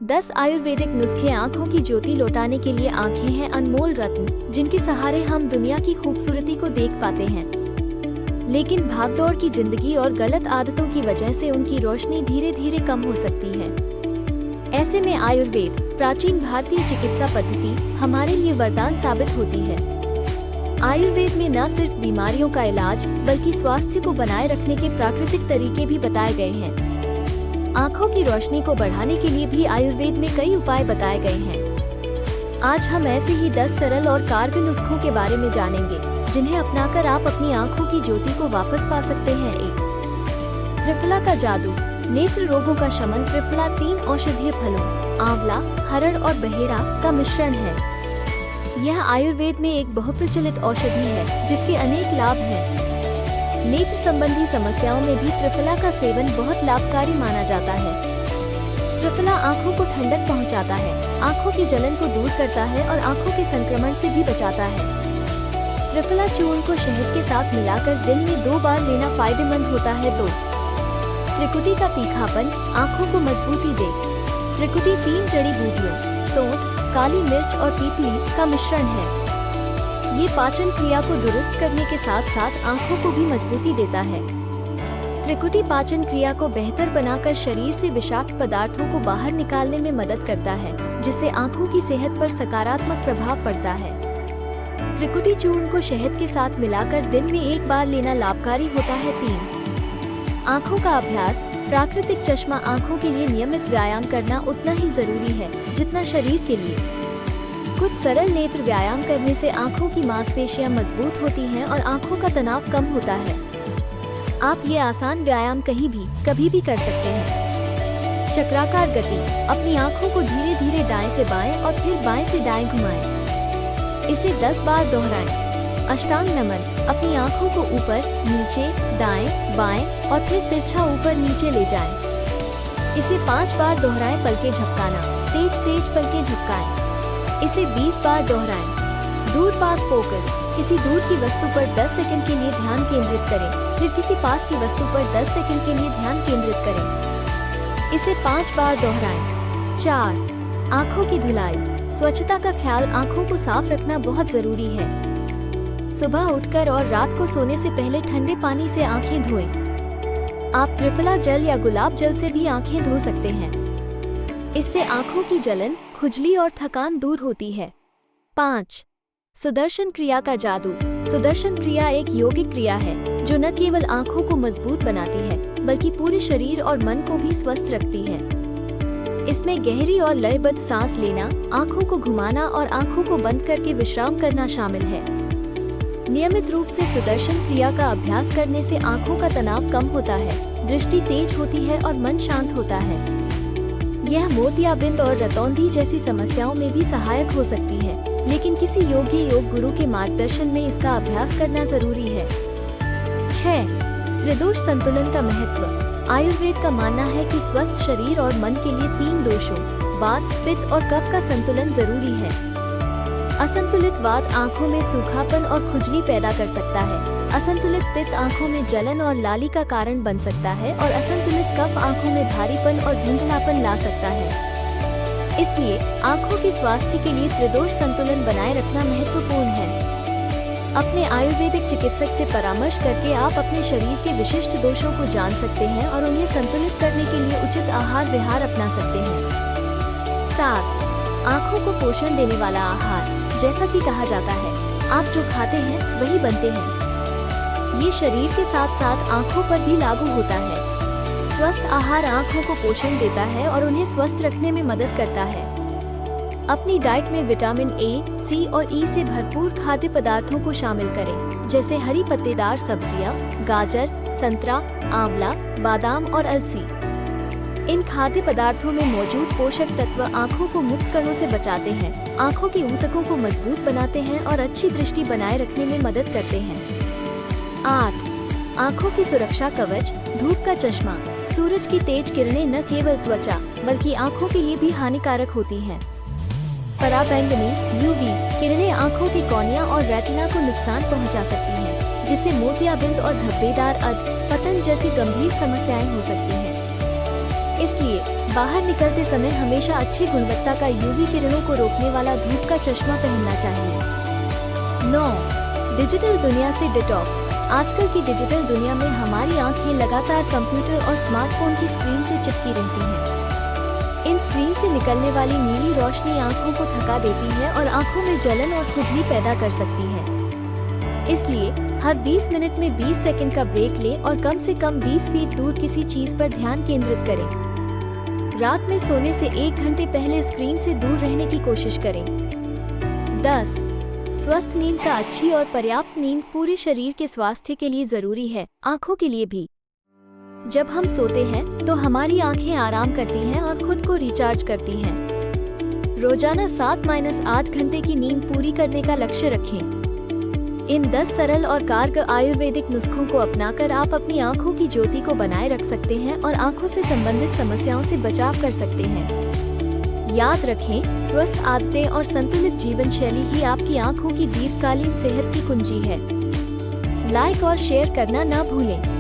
10 आयुर्वेदिक नुस्खे आँखों की ज्योति लौटाने के लिए। आँखें हैं अनमोल रत्न, जिनके सहारे हम दुनिया की खूबसूरती को देख पाते हैं। लेकिन भागदौड़ की जिंदगी और गलत आदतों की वजह से उनकी रोशनी धीरे धीरे कम हो सकती है। ऐसे में आयुर्वेद, प्राचीन भारतीय चिकित्सा पद्धति, हमारे लिए वरदान साबित होती है। आयुर्वेद में न सिर्फ बीमारियों का इलाज, बल्कि स्वास्थ्य को बनाए रखने के प्राकृतिक तरीके भी बताए गए हैं। आँखों की रोशनी को बढ़ाने के लिए भी आयुर्वेद में कई उपाय बताए गए हैं। आज हम ऐसे ही 10 सरल और कारगर नुस्खों के बारे में जानेंगे, जिन्हें अपनाकर आप अपनी आँखों की ज्योति को वापस पा सकते हैं। 1. त्रिफला का जादू, नेत्र रोगों का शमन। त्रिफला 3 औषधीय फलों, आंवला, हरड़ और बहेड़ा का मिश्रण है। यह आयुर्वेद में एक बहुप्रचलित औषधि है, जिसके अनेक लाभ हैं। नेत्र संबंधी समस्याओं में भी त्रिफला का सेवन बहुत लाभकारी माना जाता है। त्रिफला आँखों को ठंडक पहुँचाता है, आँखों की जलन को दूर करता है और आँखों के संक्रमण से भी बचाता है। त्रिफला चूर्ण को शहद के साथ मिलाकर दिन में 2 बार लेना फायदेमंद होता है। 2. त्रिकुटी का तीखापन, आँखों को मजबूती दे। त्रिकुटी 3 जड़ी बूटियों, सौंठ, काली मिर्च और पीपली का मिश्रण है। ये पाचन क्रिया को दुरुस्त करने के साथ साथ आँखों को भी मजबूती देता है। त्रिकुटी पाचन क्रिया को बेहतर बनाकर शरीर से विषाक्त पदार्थों को बाहर निकालने में मदद करता है, जिससे आँखों की सेहत पर सकारात्मक प्रभाव पड़ता है। त्रिकुटी चूर्ण को शहद के साथ मिलाकर दिन में 1 बार लेना लाभकारी होता है। 3. आँखों का अभ्यास, प्राकृतिक चश्मा। आँखों के लिए नियमित व्यायाम करना उतना ही जरूरी है जितना शरीर के लिए। कुछ सरल नेत्र व्यायाम करने से आँखों की मांसपेशियां मजबूत होती हैं और आँखों का तनाव कम होता है। आप ये आसान व्यायाम कहीं भी, कभी भी कर सकते हैं। चक्राकार गति, अपनी आँखों को धीरे धीरे दाएं से बाएं और फिर बाएं से दाएं घुमाएं। इसे 10 बार दोहराएं। अष्टांग नमन, अपनी आँखों को ऊपर, नीचे, दाएं, बाएं और फिर तिरछा ऊपर नीचे ले जाएं। इसे 5 बार दोहराएं। पलकें झपकाना, तेज तेज पलकें झपकाएं। इसे 20 बार दोहराएं। दूर पास फोकस, किसी दूर की वस्तु पर 10 सेकंड के लिए ध्यान केंद्रित करें, फिर किसी पास की वस्तु पर 10 सेकंड के लिए ध्यान केंद्रित करें। इसे 5 बार दोहराएं। 4. आँखों की धुलाई, स्वच्छता का ख्याल। आँखों को साफ रखना बहुत जरूरी है। सुबह उठकर और रात को सोने से पहले ठंडे पानी से आँखें धोएं। आप त्रिफला जल या गुलाब जल से भी आँखें धो सकते हैं। इससे आँखों की जलन, खुजली और थकान दूर होती है। 5. सुदर्शन क्रिया का जादू। सुदर्शन क्रिया एक योगिक क्रिया है, जो न केवल आँखों को मजबूत बनाती है, बल्कि पूरे शरीर और मन को भी स्वस्थ रखती है। इसमें गहरी और लयबद्ध सांस लेना, आँखों को घुमाना और आँखों को बंद करके विश्राम करना शामिल है। नियमित रूप से सुदर्शन क्रिया का अभ्यास करने से आँखों का तनाव कम होता है, दृष्टि तेज होती है और मन शांत होता है। यह मोतियाबिंद और रतौंधी जैसी समस्याओं में भी सहायक हो सकती है, लेकिन किसी योग्य योग गुरु के मार्गदर्शन में इसका अभ्यास करना जरूरी है। 6. त्रिदोष संतुलन का महत्व। आयुर्वेद का मानना है कि स्वस्थ शरीर और मन के लिए 3 दोषों, वात, पित्त और कफ का संतुलन जरूरी है। असंतुलित वात आँखों में सूखापन और खुजली पैदा कर सकता है। असंतुलित पित्त आँखों में जलन और लाली का कारण बन सकता है और असंतुलित कफ आँखों में भारीपन और धुंधलापन ला सकता है। इसलिए आँखों के स्वास्थ्य के लिए त्रिदोष संतुलन बनाए रखना महत्वपूर्ण है। अपने आयुर्वेदिक चिकित्सक से परामर्श करके आप अपने शरीर के विशिष्ट दोषों को जान सकते हैं और उन्हें संतुलित करने के लिए उचित आहार विहार अपना सकते हैं। 7. आँखों को पोषण देने वाला आहार। जैसा कि कहा जाता है, आप जो खाते हैं वही बनते हैं। ये शरीर के साथ साथ आँखों पर भी लागू होता है। स्वस्थ आहार आँखों को पोषण देता है और उन्हें स्वस्थ रखने में मदद करता है। अपनी डाइट में विटामिन ए, सी और ई से भरपूर खाद्य पदार्थों को शामिल करें, जैसे हरी पत्तेदार सब्जियां, गाजर, संतरा, आंवला, बादाम और अलसी। इन खाद्य पदार्थों में मौजूद पोषक तत्व आँखों को मुक्त कणों से बचाते हैं, आँखों के ऊतकों को मजबूत बनाते हैं और अच्छी दृष्टि बनाए रखने में मदद करते हैं। 8. आँखों की सुरक्षा कवच। धूप का चश्मा। सूरज की तेज किरणें न केवल त्वचा बल्कि आँखों के लिए भी हानिकारक होती हैं। पराबैंगनी यूवी किरणें आँखों की कॉर्निया और रेटिना को नुकसान पहुँचा सकती हैं, जिससे मोतियाबिंद और धब्बेदार अध पतन जैसी गंभीर समस्याएं हो सकती हैं। इसलिए बाहर निकलते समय हमेशा अच्छी गुणवत्ता का यूवी किरणों को रोकने वाला धूप का चश्मा पहनना चाहिए। 9. डिजिटल दुनिया से डिटॉक्स। आजकल की डिजिटल दुनिया में हमारी आंखें लगातार कंप्यूटर और स्मार्टफोन की स्क्रीन से चिपकी रहती हैं। इन स्क्रीन से निकलने वाली नीली रोशनी आंखों को थका देती है और आंखों में जलन और खुजली पैदा कर सकती है। इसलिए हर 20 मिनट में 20 सेकंड का ब्रेक लें और कम से कम 20 फीट दूर किसी चीज पर ध्यान केंद्रित करें। रात में सोने से 1 घंटे पहले स्क्रीन से दूर रहने की कोशिश करें। 10. स्वस्थ नींद का अच्छी और पर्याप्त नींद पूरे शरीर के स्वास्थ्य के लिए जरूरी है, आंखों के लिए भी। जब हम सोते हैं तो हमारी आंखें आराम करती हैं और खुद को रिचार्ज करती हैं। रोजाना 7-8 घंटे की नींद पूरी करने का लक्ष्य रखें। इन 10 सरल और कारगर आयुर्वेदिक नुस्खों को अपनाकर आप अपनी आंखों की ज्योति को बनाए रख सकते हैं और आंखों से संबंधित समस्याओं से बचाव कर सकते हैं। याद रखें, स्वस्थ आदतें और संतुलित जीवन शैली ही आपकी आंखों की दीर्घकालीन सेहत की कुंजी है। लाइक और शेयर करना न भूलें।